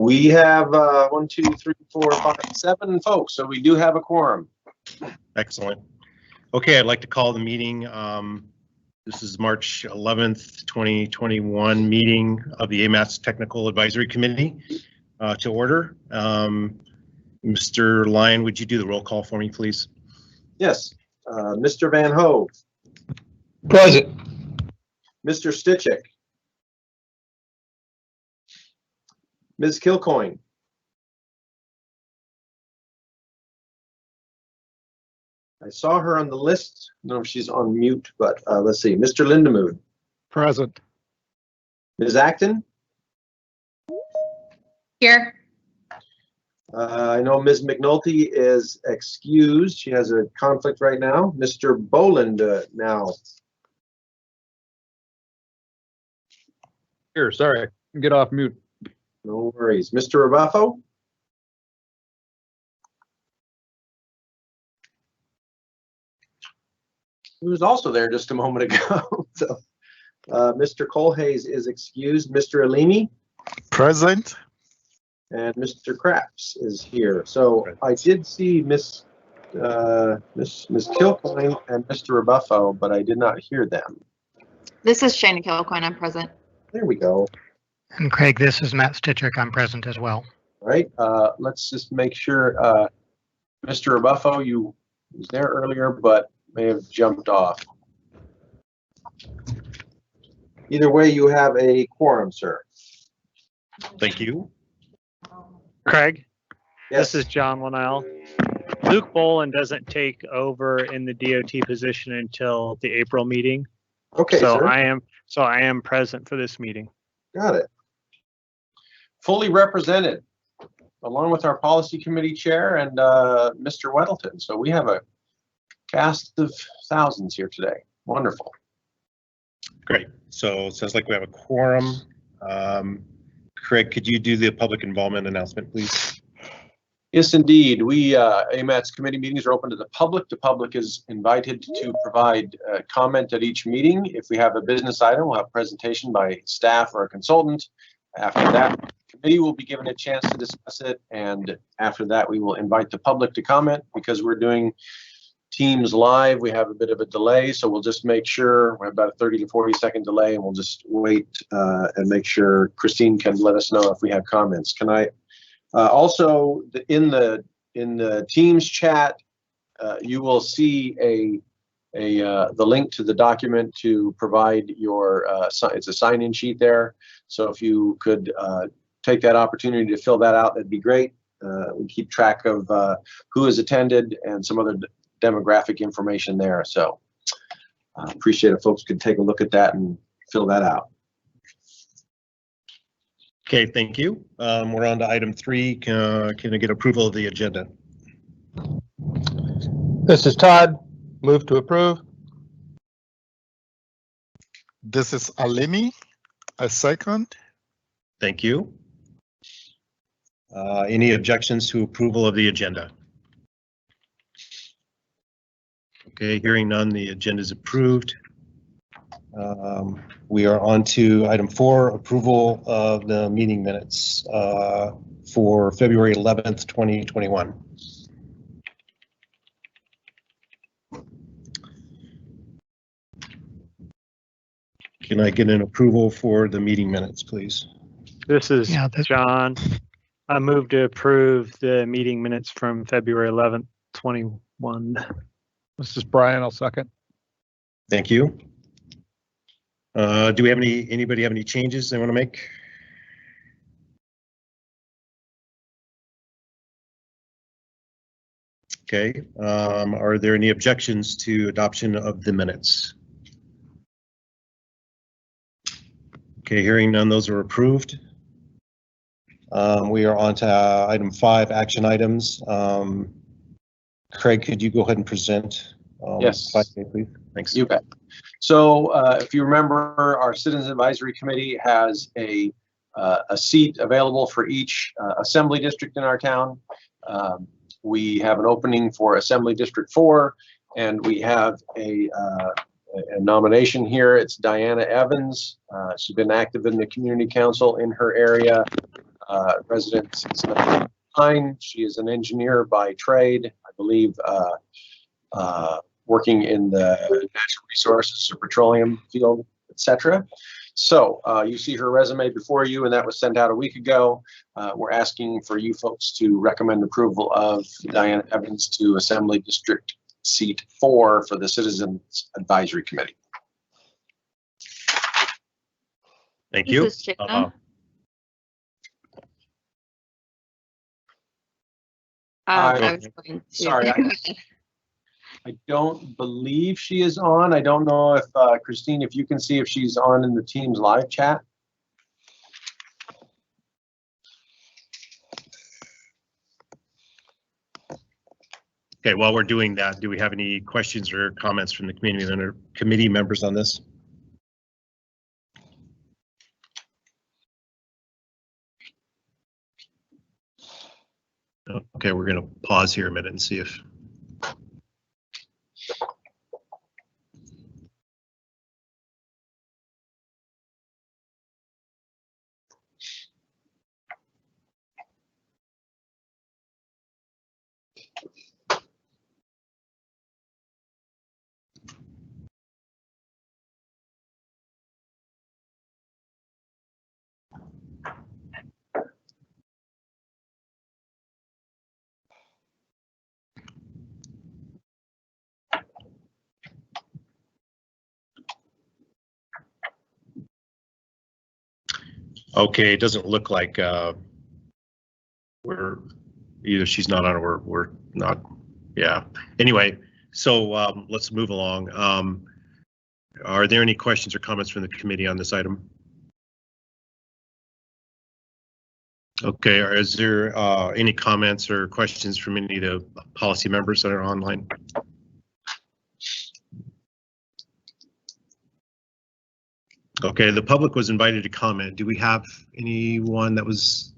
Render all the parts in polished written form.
We have 1, 2, 3, 4, 5, 7 folks, so we do have a quorum. Excellent. Okay, I'd like to call the meeting. This is March 11th, 2021 meeting of the AMATS Technical Advisory Committee to order. Mr. Lyon, would you do the roll call for me, please? Yes. Mr. Van Hove. Present. Mr. Stitchick. Ms. Kilcoyne. I saw her on the list. I don't know if she's on mute, but let's see. Mr. Lindemood. Present. Ms. Acton. Here. I know Ms. McNulty is excused. She has a conflict right now. Mr. Boland now. Here, sorry. Get off mute. No worries. Mr. Rabaffo. He was also there just a moment ago. So, Mr. Colhayes is excused. Mr. Alimi. Present. And Mr. Craps is here. So I did see Miss Kilcoyne and Mr. Rabaffo, but I did not hear them. This is Shana Kilcoyne. I'm present. There we go. And Craig, this is Matt Stitchick. I'm present as well. All right. Let's just make sure, Mr. Rabaffo, you was there earlier, but may have jumped off. Either way, you have a quorum, sir. Thank you. Craig, Yes. this is John Linnell. Luke Boland doesn't take over in the DOT position until the April meeting. Okay, so sir. I am present for this meeting. Got it. Fully represented, along with our policy committee chair and Mr. Weddleton. So we have a cast of thousands here today. Wonderful. Great. So it sounds like we have a quorum. Craig, could you do the public involvement announcement, please? Yes, indeed. We AMATS committee meetings are open to the public. The public is invited to provide comment at each meeting. If we have a business item, we'll have a presentation by staff or a consultant. After that, the committee will be given a chance to discuss it, and after that, we will invite the public to comment. Because we're doing Teams live, we have a bit of a delay, so we'll just make sure we have about a 30 to 40 second delay, and we'll just wait and make sure Christine can let us know if we have comments. Can I also in the Teams chat, you will see the link to the document to provide your it's a sign-in sheet there. So if you could take that opportunity to fill that out, that'd be great. We keep track of who has attended and some other demographic information there. So I appreciate if folks could take a look at that and fill that out. Okay, thank you. We're on to item 3. Can I get approval of the agenda? This is Todd. Move to approve. This is Alimi. A second. Thank you. Any objections to approval of the agenda? Okay, hearing none, the agenda is approved. We are on to item 4, approval of the meeting minutes for February 11th, 2021. Can I get an approval for the meeting minutes, please? This is Yeah, John. I move to approve the meeting minutes from February 11th, 21. This is Brian. I'll second. Thank you. Do we have anybody have any changes they want to make? Okay, are there any objections to adoption of the minutes? Okay, hearing none, those are approved. We are on to item 5, action items. Craig, could you go ahead and present? Yes. 5A, please. Thanks. You bet. So if you remember, our Citizens Advisory Committee has a seat available for each assembly district in our town. We have an opening for Assembly District 4, and we have a nomination here. It's Diana Evans. She's been active in the community council in her area. resident since 1999. She is an engineer by trade, I believe, working in the natural resources or petroleum field, etc. So you see her resume before you, and that was sent out a week ago. We're asking for you folks to recommend approval of Diana Evans to Assembly District Seat 4 for the Citizens Advisory Committee. Thank you. This is Shana. I was going to. Sorry, I don't believe she is on. I don't know if, Christine, if you can see if she's on in the Teams live chat. Okay, while we're doing that, do we have any questions or comments from the committee members on this? Okay, we're going to pause here a minute and see if. Okay, it doesn't look like we're either she's not on or we're not. Yeah. Anyway, so let's move along. Are there any questions or comments from the committee on this item? Okay, is there any comments or questions from any of the policy members that are online? Okay, the public was invited to comment. Do we have anyone that was?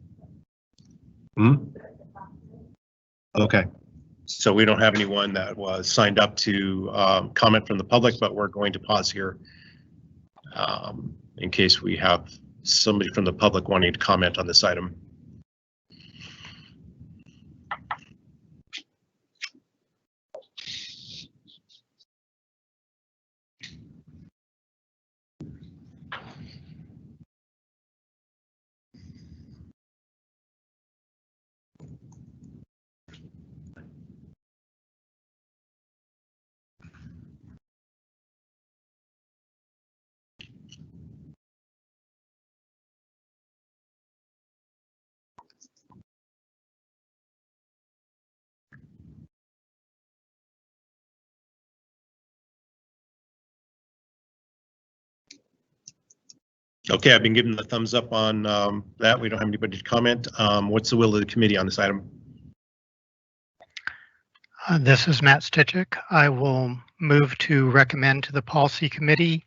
Okay, so we don't have anyone that was signed up to comment from the public, but we're going to pause here in case we have somebody from the public wanting to comment on this item. Okay, I've been given the thumbs up on that. We don't have anybody to comment. What's the will of the committee on this item? This is Matt Stichik. I will move to recommend to the Policy Committee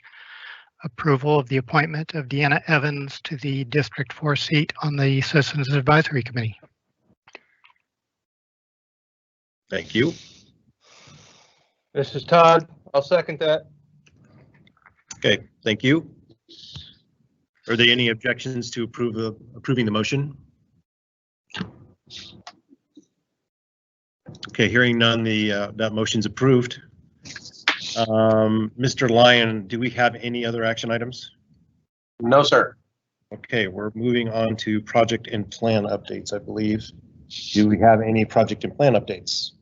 approval of the appointment of Deanna Evans to the District 4 seat on the Citizens Advisory Committee. Thank you. This is Todd. I'll second that. Okay, thank you. Are there any objections to approving the motion? Okay, hearing none, that motion's approved. Mr. Lyon, do we have any other action items? No, sir. Okay, we're moving on to project and plan updates, I believe. Do we have any project and plan updates?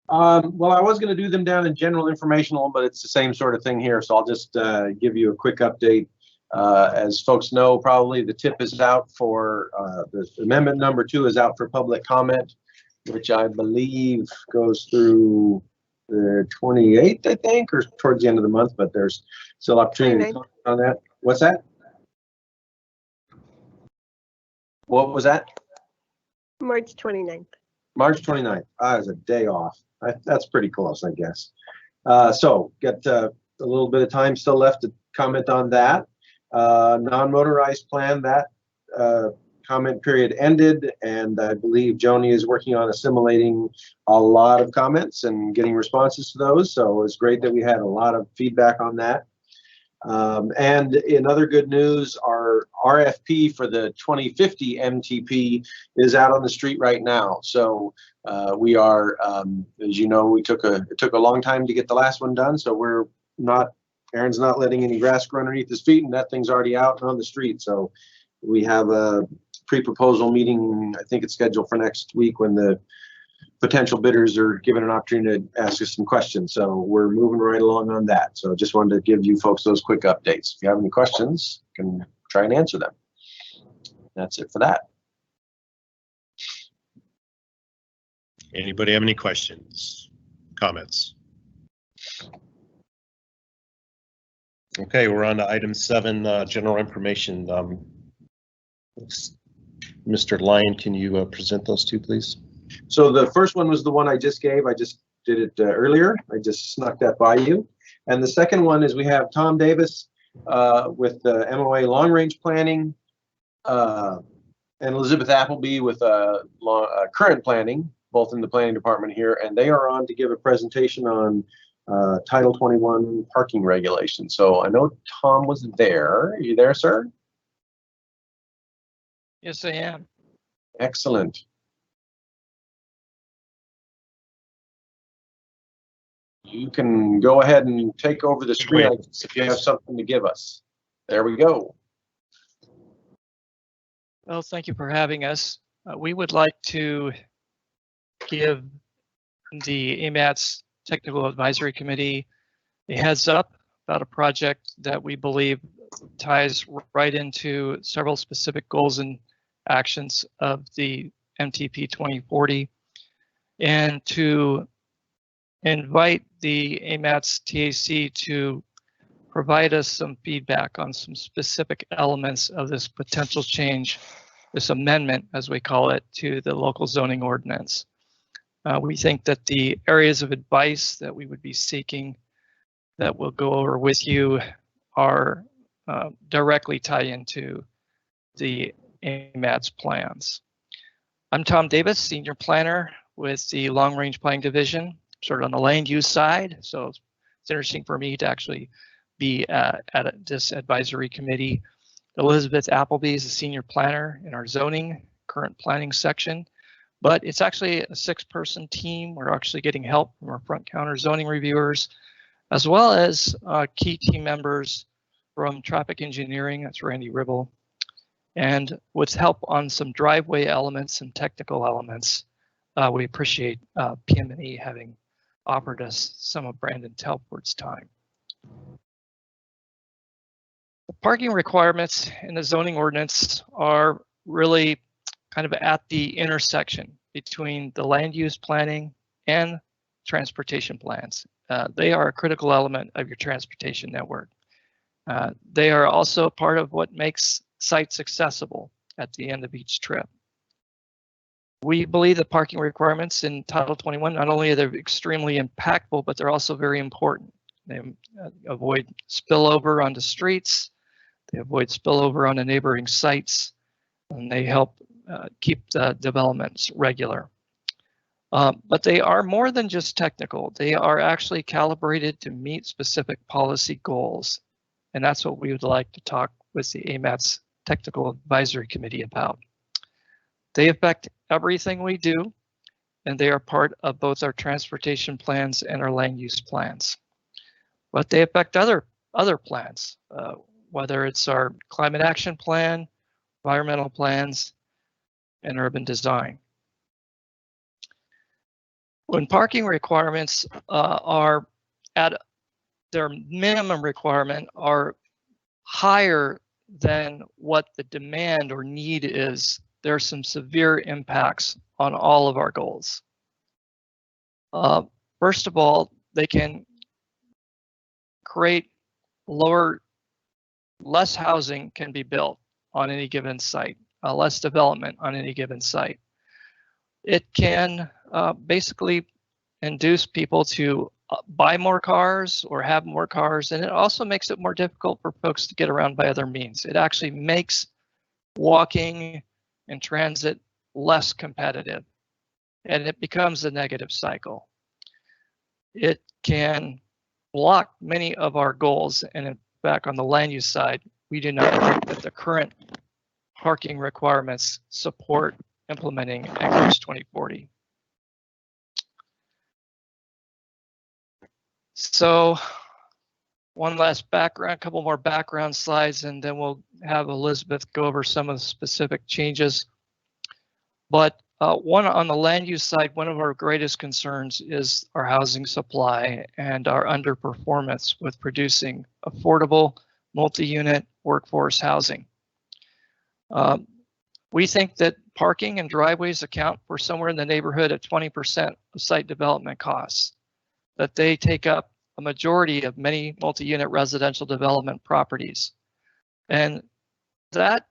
Well, I was going to do them down in general informational, but it's the same sort of thing here, so I'll just give you a quick update. As folks know, probably the tip is out for the amendment number 2 is out for public comment, which I believe goes through the 28th, I think, or towards the end of the month, but there's still opportunity to comment on that. What's that? What was that? March 29th. March 29th. Ah, it's a day off. That's pretty close, I guess. So got a little bit of time still left to comment on that. Non-motorized plan, that comment period ended, and I believe Joni is working on assimilating a lot of comments and getting responses to those. So it's great that we had a lot of feedback on that. And in other good news, our RFP for the 2050 MTP is out on the street right now. So we are, as you know, it took a long time to get the last one done. So Aaron's not letting any grass grow underneath his feet, and that thing's already out and on the street. So we have a pre-proposal meeting. I think it's scheduled for next week when the potential bidders are given an opportunity to ask us some questions. So we're moving right along on that. So just wanted to give you folks those quick updates. If you have any questions, you can try and answer them. That's it for that. Anybody have any questions, comments? Okay, we're on to item 7, general information. Mr. Lyon, can you present those two, please? So the first one was the one I just gave. I just did it earlier. I just snuck that by you. And the second one is we have Tom Davis with the MOA long range planning and Elizabeth Appleby with current planning, both in the planning department here. And they are on to give a presentation on Title 21 parking regulations. So I know Tom was there. Are you there, sir? Yes, I am. Excellent. You can go ahead and take over the screen if you have something to give us. There we go. Well, thank you for having us. We would like to give the AMATS Technical Advisory Committee a heads up about a project that we believe ties right into several specific goals and actions of the MTP 2040, and to invite the AMATS TAC to provide us some feedback on some specific elements of this potential change, this amendment, as we call it, to the local zoning ordinance. We think that the areas of advice that we would be seeking that we'll go over with you are directly tie into the AMATS plans. I'm Tom Davis, Senior Planner with the Long Range Planning Division, sort of on the land use side. So it's interesting for me to actually be at this advisory committee. Elizabeth Appleby is a Senior Planner in our zoning current planning section, but it's actually a 6-person team. We're actually getting help from our front counter zoning reviewers, as well as key team members from traffic engineering, that's Randy Ribble, and with help on some driveway elements and technical elements. We appreciate PM&E having offered us some of Brandon Telford's time. The parking requirements in the zoning ordinance are really kind of at the intersection between the land use planning and transportation plans. They are a critical element of your transportation network. They are also part of what makes sites accessible at the end of each trip. We believe the parking requirements in Title 21, not only are they extremely impactful, but they're also very important. They avoid spillover onto streets, they avoid spillover onto neighboring sites, and they help keep the developments regular. But they are more than just technical. They are actually calibrated to meet specific policy goals. And that's what we would like to talk with the AMATS Technical Advisory Committee about. They affect everything we do, and they are part of both our transportation plans and our land use plans. But they affect other plans, whether it's our climate action plan, environmental plans, and urban design. When parking requirements are at their minimum requirement are higher than what the demand or need is, there are some severe impacts on all of our goals. First of all, they can create less housing can be built on any given site, less development on any given site. It can basically induce people to buy more cars or have more cars, and it also makes it more difficult for folks to get around by other means. It actually makes walking and transit less competitive, and it becomes a negative cycle. It can block many of our goals and back on the land use side, we do not think that the current parking requirements support implementing Anchorage 2040. So one last background, a couple more background slides, and then we'll have Elizabeth go over some of the specific changes. But one on the land use side, one of our greatest concerns is our housing supply and our underperformance with producing affordable multi-unit workforce housing. We think that parking and driveways account for somewhere in the neighborhood of 20% of site development costs, that they take up a majority of many multi-unit residential development properties. And that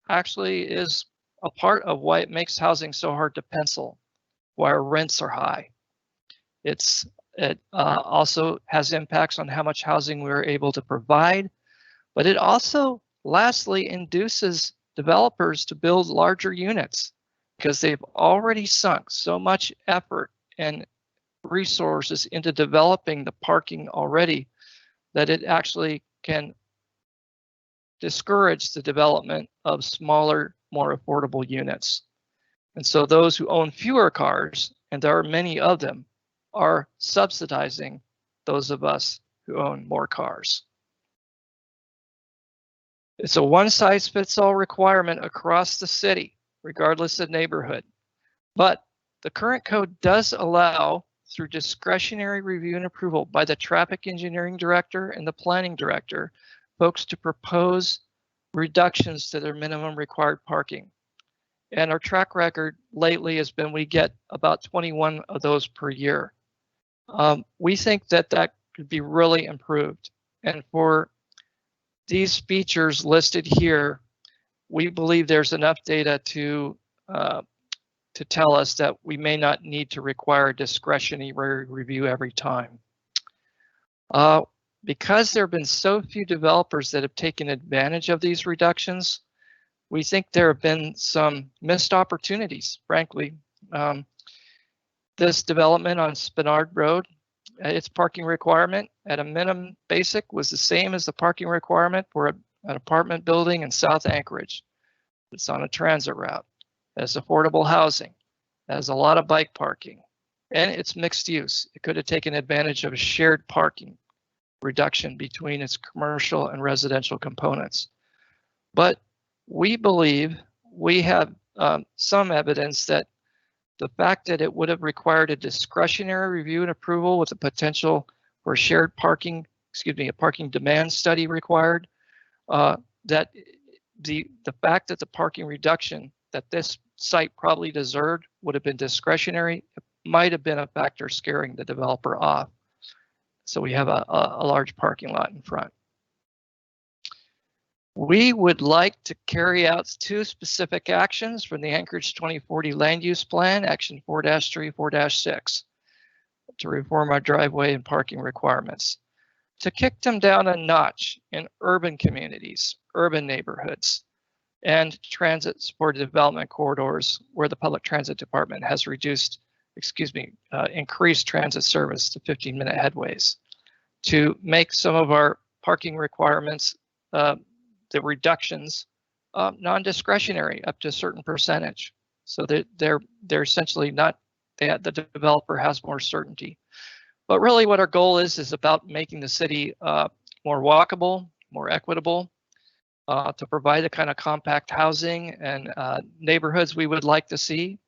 actually is a part of why it makes housing so hard to pencil, why our rents are high. It also has impacts on how much housing we're able to provide, but it also lastly induces developers to build larger units because they've already sunk so much effort and resources into developing the parking already that it actually can discourage the development of smaller, more affordable units. And so those who own fewer cars, and there are many of them, are subsidizing those of us who own more cars. It's a one-size-fits-all requirement across the city, regardless of neighborhood. But the current code does allow, through discretionary review and approval by the traffic engineering director and the planning director, folks to propose reductions to their minimum required parking. And our track record lately has been we get about 21 of those per year. We think that that could be really improved. And for these features listed here, we believe there's enough data to tell us that we may not need to require discretionary review every time. Because there have been so few developers that have taken advantage of these reductions, we think there have been some missed opportunities, frankly. This development on Spinard Road, its parking requirement at a minimum basic was the same as the parking requirement for an apartment building in South Anchorage. It's on a transit route. It has affordable housing. It has a lot of bike parking. And it's mixed use. It could have taken advantage of a shared parking reduction between its commercial and residential components. But we believe we have some evidence that the fact that it would have required a discretionary review and approval with the potential for shared parking, a parking demand study required, that the fact that the parking reduction that this site probably deserved would have been discretionary, it might have been a factor scaring the developer off. So we have a large parking lot in front. We would like to carry out 2 specific actions from the Anchorage 2040 Land Use Plan, Action 4-3, 4-6, to reform our driveway and parking requirements, to kick them down a notch in urban communities, urban neighborhoods, and transit supported development corridors where the public transit department has increased transit service to 15-minute headways, to make some of our parking requirements, the reductions, non-discretionary up to a certain percentage, so that they're essentially not, the developer has more certainty. But really what our goal is about making the city more walkable, more equitable, to provide the kind of compact housing and neighborhoods we would like to see,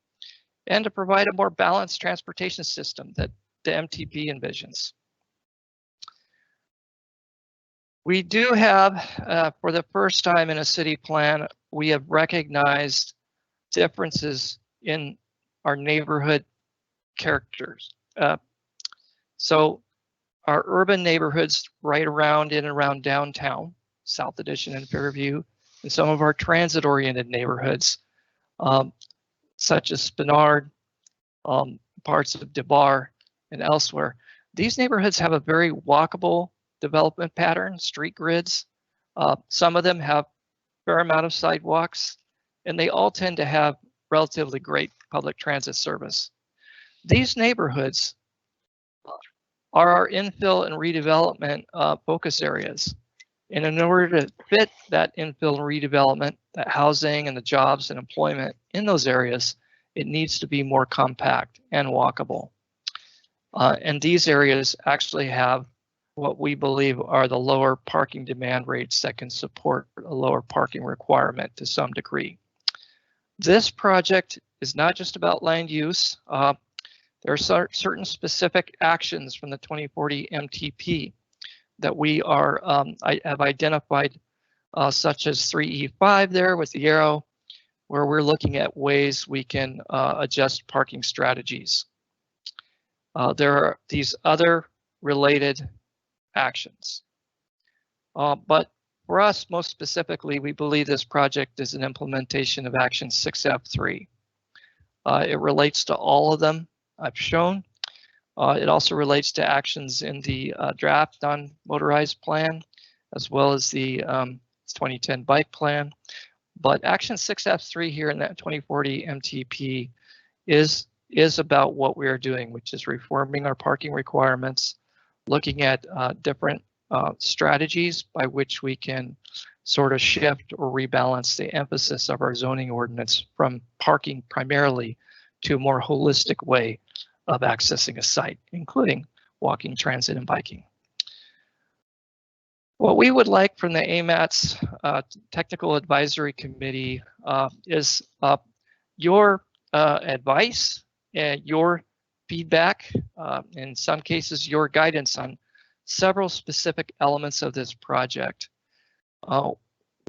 and to provide a more balanced transportation system that the MTP envisions. We do have, for the first time in a city plan, we have recognized differences in our neighborhood characters. So our urban neighborhoods right around in and around downtown, South Addition and Fairview, and some of our transit-oriented neighborhoods, such as Spinard, parts of DeBar, and elsewhere. These neighborhoods have a very walkable development pattern, street grids. Some of them have a fair amount of sidewalks, and they all tend to have relatively great public transit service. These neighborhoods are our infill and redevelopment focus areas. And in order to fit that infill redevelopment, that housing and the jobs and employment in those areas, it needs to be more compact and walkable. And these areas actually have what we believe are the lower parking demand rates that can support a lower parking requirement to some degree. This project is not just about land use. There are certain specific actions from the 2040 MTP that we are I have identified, such as 3E5 there with the arrow, where we're looking at ways we can adjust parking strategies. There are these other related actions. But for us, most specifically, we believe this project is an implementation of Action 6F3. It relates to all of them I've shown. It also relates to actions in the draft non-motorized plan, as well as the 2010 bike plan. But Action 6F3 here in that 2040 MTP is about what we are doing, which is reforming our parking requirements, looking at different strategies by which we can sort of shift or rebalance the emphasis of our zoning ordinance from parking primarily to a more holistic way of accessing a site, including walking, transit, and biking. What we would like from the AMATS Technical Advisory Committee is your advice and your feedback, in some cases your guidance on several specific elements of this project.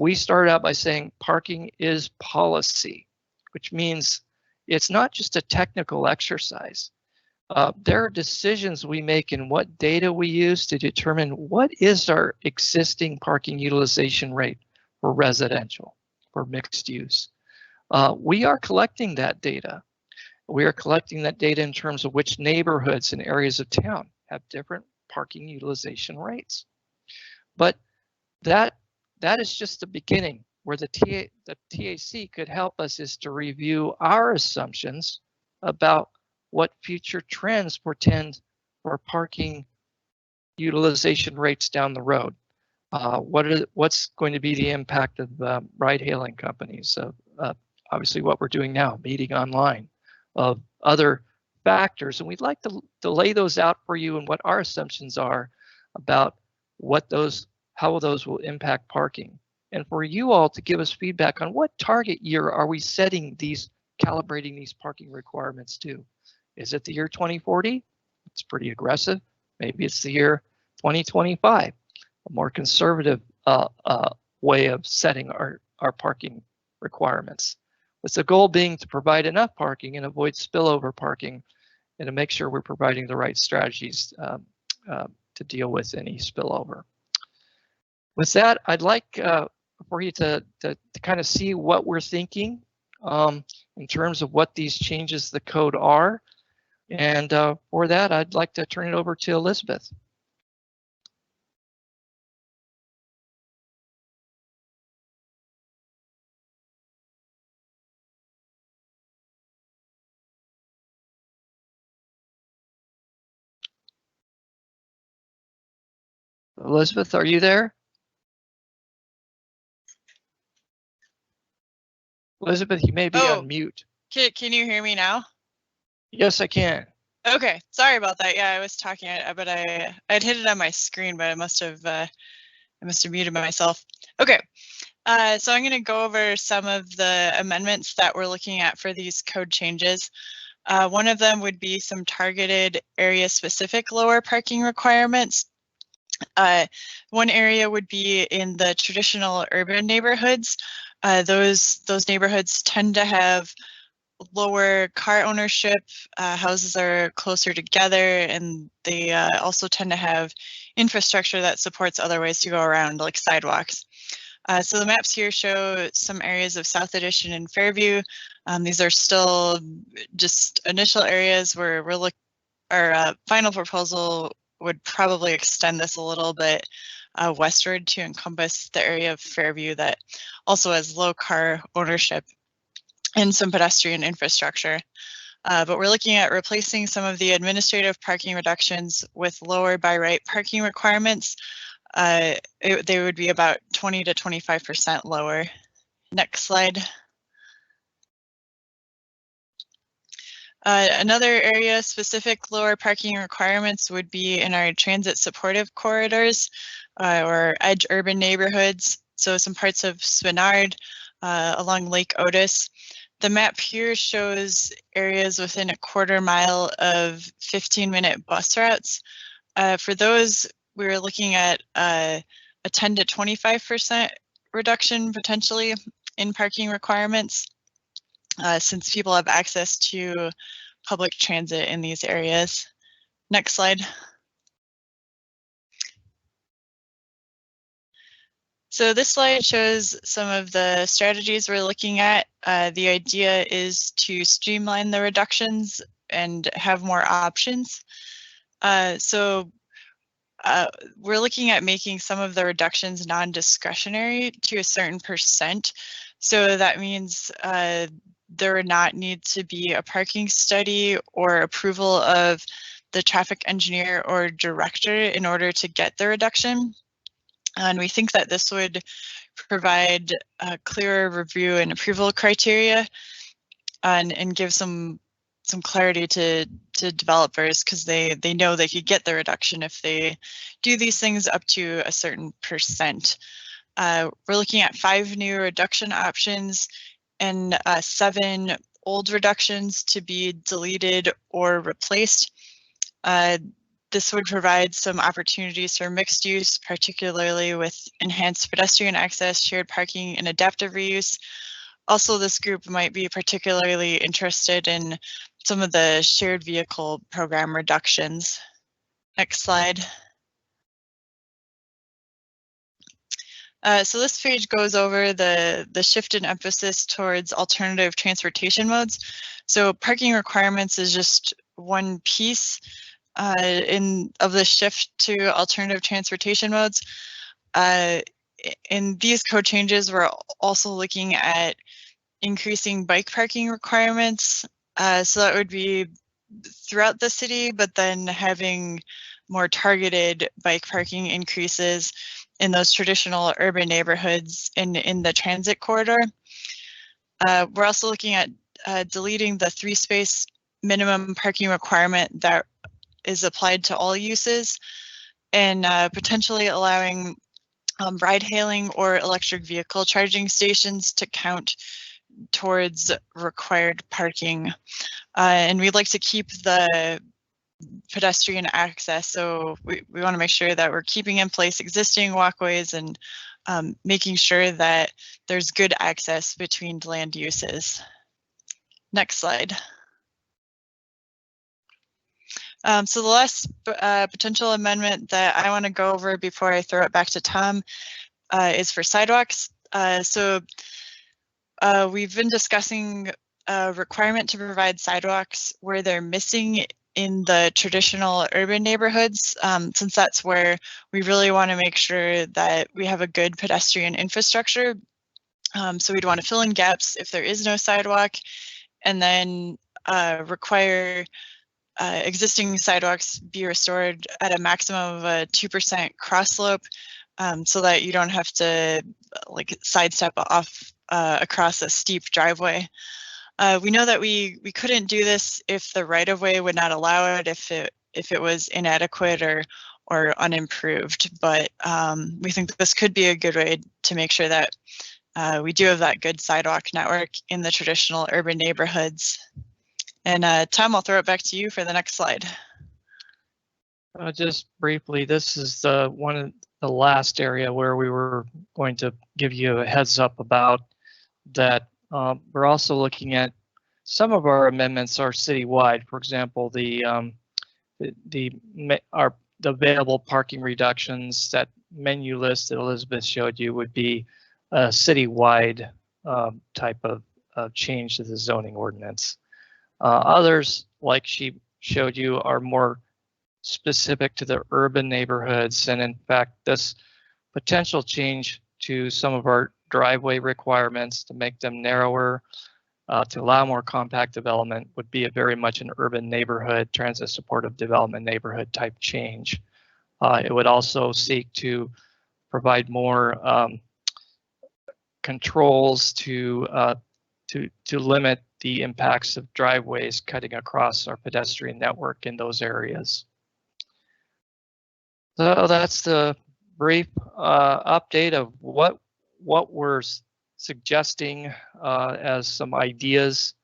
We started out by saying parking is policy, which means it's not just a technical exercise. There are decisions we make and what data we use to determine what is our existing parking utilization rate for residential, for mixed use. We are collecting that data. We are collecting that data in terms of which neighborhoods and areas of town have different parking utilization rates. But that is just the beginning. Where the TAC could help us is to review our assumptions about what future trends portend for parking utilization rates down the road. What's going to be the impact of ride-hailing companies? Obviously, what we're doing now, meeting online, of other factors, and we'd like to lay those out for you and what our assumptions are about how those will impact parking, and for you all to give us feedback on what target year are we setting calibrating these parking requirements to. Is it the year 2040? It's pretty aggressive. Maybe it's the year 2025, a more conservative way of setting our parking requirements, with the goal being to provide enough parking and avoid spillover parking, and to make sure we're providing the right strategies to deal with any spillover. With that, I'd like for you to kind of see what we're thinking in terms of what these changes to the code are. And for that, I'd like to turn it over to Elizabeth. Elizabeth, are you there? Elizabeth, you may be on mute. Can you hear me now? Yes, I can. Okay, sorry about that. Yeah, I was talking, but I'd hit it on my screen, but I must have muted myself. Okay, so I'm going to go over some of the amendments that we're looking at for these code changes. One of them would be some targeted area-specific lower parking requirements. One area would be in the traditional urban neighborhoods. Those neighborhoods tend to have lower car ownership, houses are closer together, and they also tend to have infrastructure that supports other ways to go around, like sidewalks. So the maps here show some areas of South Addition and Fairview. These are still just initial areas where our final proposal would probably extend this a little bit westward to encompass the area of Fairview that also has low car ownership and some pedestrian infrastructure. But we're looking at replacing some of the administrative parking reductions with lower by right parking requirements. they would be about 20 to 25% lower. Next slide. Another area specific lower parking requirements would be in our transit supportive corridors or edge urban neighborhoods. So some parts of Spenard along Lake Otis. The map here shows areas within a quarter mile of 15-minute bus routes. For those, we were looking at a 10 to 25% reduction potentially in parking requirements since people have access to public transit in these areas. Next slide. So this slide shows some of the strategies we're looking at. The idea is to streamline the reductions and have more options. We're looking at making some of the reductions non-discretionary to a certain percent. So that means there would not need to be a parking study or approval of the traffic engineer or director in order to get the reduction. And we think that this would provide a clearer review and approval criteria and give some clarity to developers because they know they could get the reduction if they do these things up to a certain percent. We're looking at 5 new reduction options and 7 old reductions to be deleted or replaced. This would provide some opportunities for mixed use, particularly with enhanced pedestrian access, shared parking, and adaptive reuse. Also, this group might be particularly interested in some of the shared vehicle program reductions. Next slide. So this page goes over the shift in emphasis towards alternative transportation modes. So parking requirements is just one piece of the shift to alternative transportation modes. In these code changes, we're also looking at increasing bike parking requirements. So that would be throughout the city, but then having more targeted bike parking increases in those traditional urban neighborhoods in the transit corridor. We're also looking at deleting the 3-space minimum parking requirement that is applied to all uses and potentially allowing ride hailing or electric vehicle charging stations to count towards required parking. And we'd like to keep the pedestrian access. So we want to make sure that we're keeping in place existing walkways and making sure that there's good access between land uses. Next slide. So the last potential amendment that I want to go over before I throw it back to Tom is for sidewalks. We've been discussing a requirement to provide sidewalks where they're missing in the traditional urban neighborhoods, since that's where we really want to make sure that we have a good pedestrian infrastructure. So we'd want to fill in gaps if there is no sidewalk, and then require existing sidewalks be restored at a maximum of a 2% cross slope, so that you don't have to like sidestep off across a steep driveway. We know that we couldn't do this if the right-of-way would not allow it, if it was inadequate or unimproved. But we think that this could be a good way to make sure that we do have that good sidewalk network in the traditional urban neighborhoods. And Tom, I'll throw it back to you for the next slide. Just briefly, this is the last area where we were going to give you a heads up about that. We're also looking at some of our amendments are citywide. For example, the available parking reductions, that menu list that Elizabeth showed you would be a citywide type of change to the zoning ordinance. Others, like she showed you, are more specific to the urban neighborhoods. And in fact, this potential change to some of our driveway requirements to make them narrower, to allow more compact development would be very much an urban neighborhood, transit supportive development neighborhood type change. It would also seek to provide more controls to limit the impacts of driveways cutting across our pedestrian network in those areas. So that's the brief update of what we're suggesting as some ideas,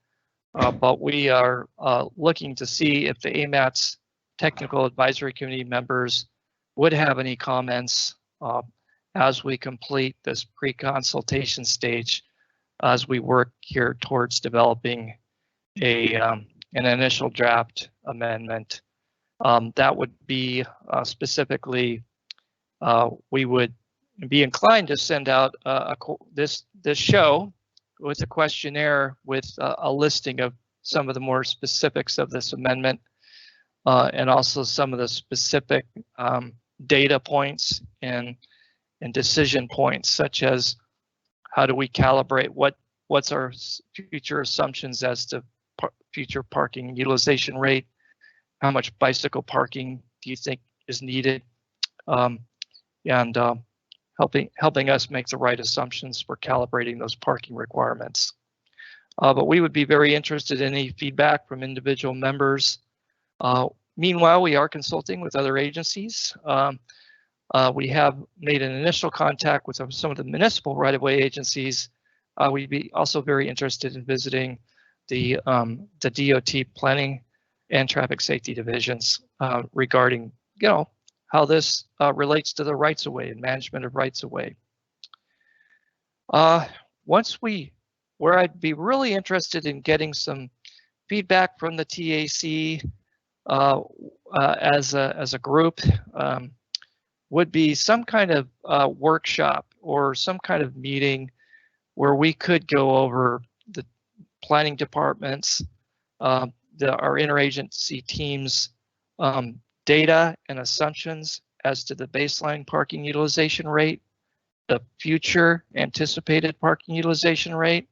but we are looking to see if the AMATS Technical Advisory Committee members would have any comments as we complete this pre-consultation stage, as we work here towards developing an initial draft amendment. That would be specifically, we would be inclined to send out this show with a questionnaire with a listing of some of the more specifics of this amendment, and also some of the specific data points and decision points, such as how do we calibrate what's our future assumptions as to future parking utilization rate, how much bicycle parking do you think is needed, and helping us make the right assumptions for calibrating those parking requirements. But we would be very interested in any feedback from individual members. Meanwhile, we are consulting with other agencies. We have made an initial contact with some of the municipal right-of-way agencies. We'd be also very interested in visiting the DOT planning and traffic safety divisions regarding, how this relates to the rights-of-way and management of rights-of-way. Where I'd be really interested in getting some feedback from the TAC as a group would be some kind of workshop or some kind of meeting where we could go over the planning departments, our interagency teams, data and assumptions as to the baseline parking utilization rate, the future anticipated parking utilization rate,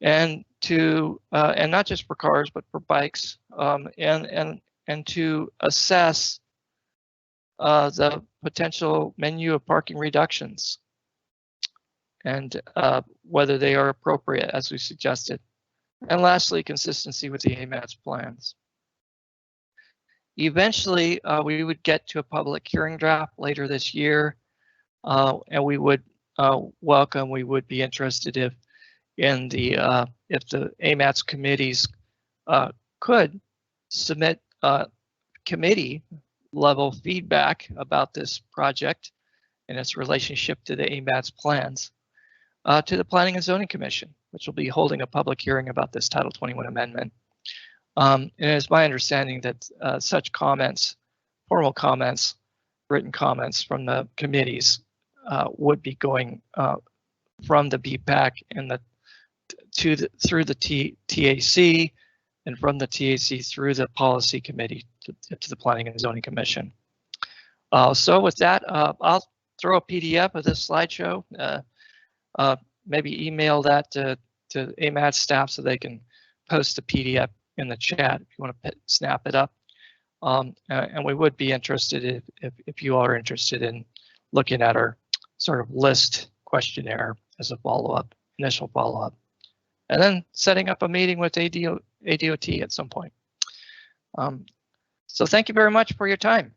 and not just for cars but for bikes, and to assess the potential menu of parking reductions and whether they are appropriate as we suggested. And lastly, consistency with the AMATS plans. Eventually, we would get to a public hearing draft later this year, and we would we would be interested if the AMATS committees could submit committee level feedback about this project and its relationship to the AMATS plans to the Planning and Zoning Commission, which will be holding a public hearing about this Title 21 amendment. And it's my understanding that such comments, formal comments, written comments from the committees would be going from the BPAC and through the TAC, and from the TAC through the policy committee to the Planning and Zoning Commission. So with that, I'll throw a PDF of this slideshow, maybe email that to AMATS staff so they can post the PDF in the chat if you want to snap it up. And we would be interested if you are interested in looking at our sort of list questionnaire as a follow-up, initial follow-up, and then setting up a meeting with ADOT at some point. So thank you very much for your time.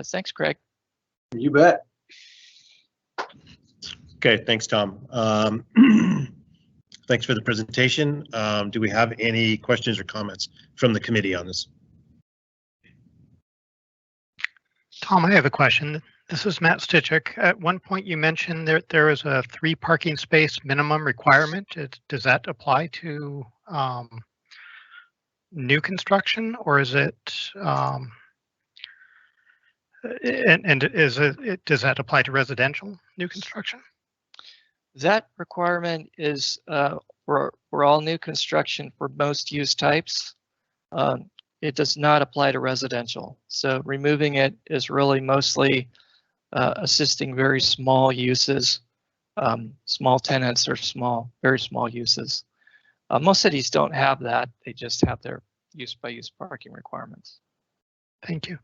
Thanks, Craig. You bet. Okay, thanks, Tom. Thanks for the presentation. Do we have any questions or comments from the committee on this? Tom, I have a question. This is Matt Stichik. At one point you mentioned there is a 3 parking space minimum requirement. Does that apply to new construction, or is it does that apply to residential new construction? That requirement is for all new construction for most use types. It does not apply to residential. So removing it is really mostly assisting very small uses, small tenants or very small uses. Most cities don't have that. They just have their use-by-use parking requirements. Thank you.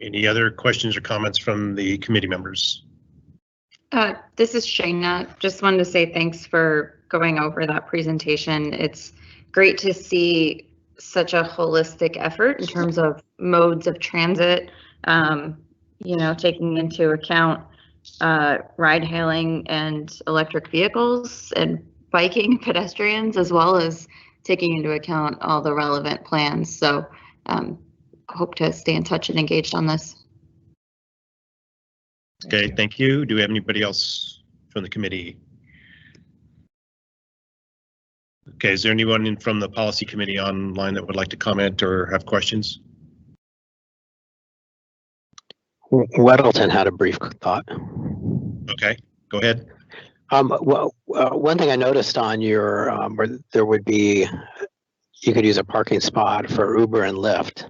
Any other questions or comments from the committee members? This is Shayna. Just wanted to say thanks for going over that presentation. It's great to see such a holistic effort in terms of modes of transit, taking into account ride hailing and electric vehicles and biking pedestrians, as well as taking into account all the relevant plans. So hope to stay in touch and engaged on this. Okay, thank you. Do we have anybody else from the committee? Okay, is there anyone from the policy committee online that would like to comment or have questions? Weddleton had a brief thought. Okay, go ahead. Well, one thing I noticed on your, where there would be, you could use a parking spot for Uber and Lyft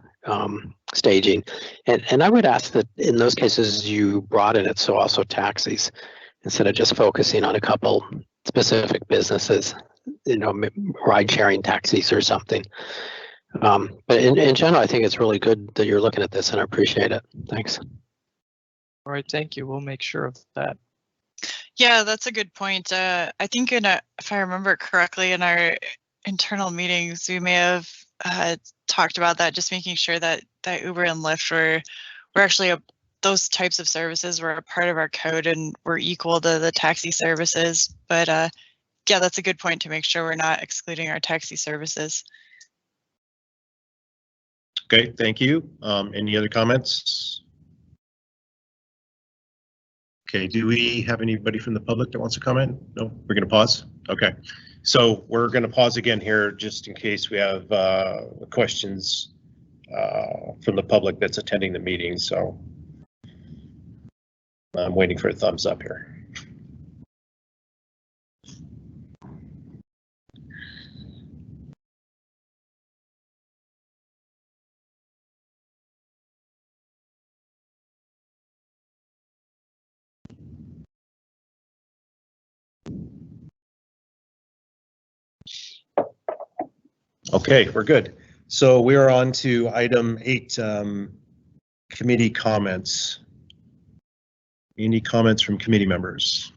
staging. And I would ask that in those cases you broaden it so also taxis, instead of just focusing on a couple specific businesses, ride sharing taxis or something. But in general, I think it's really good that you're looking at this and I appreciate it. Thanks. All right, thank you. We'll make sure of that. Yeah, that's a good point. I think if I remember correctly, in our internal meetings, we may have talked about that, just making sure that Uber and Lyft were actually those types of services were a part of our code and were equal to the taxi services. But yeah, that's a good point to make sure we're not excluding our taxi services. Okay, thank you. Any other comments? Okay, do we have anybody from the public that wants to comment? No, we're going to pause. Okay, so we're going to pause again here just in case we have questions from the public that's attending the meeting. So I'm waiting for a thumbs up here. Okay, we're good. So we are on to item 8, committee comments. Any comments from committee members?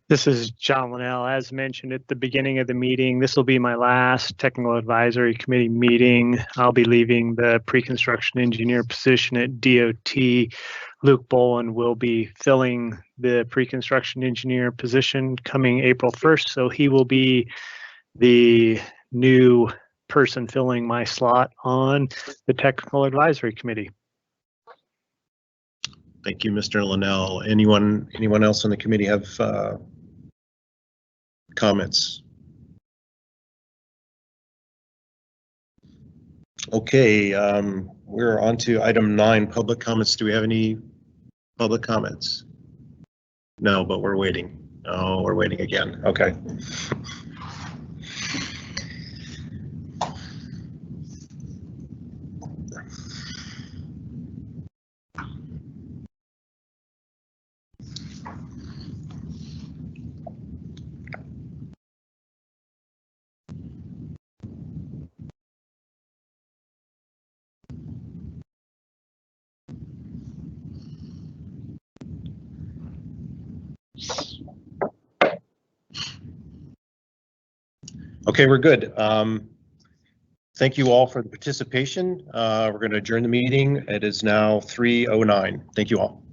This is John Linnell. As mentioned at the beginning of the meeting, this will be my last technical advisory committee meeting. I'll be leaving the pre-construction engineer position at DOT. Luke Boland will be filling the pre-construction engineer position coming April 1st. So he will be the new person filling my slot on the technical advisory committee. Thank you, Mr. Linnell. Anyone else on the committee have comments? Okay, we're on to item 9, public comments. Do we have any public comments? No, but we're waiting. Oh, we're waiting again. Okay. Okay, we're good. Thank you all for the participation. We're going to adjourn the meeting. It is now 3:09. Thank you all.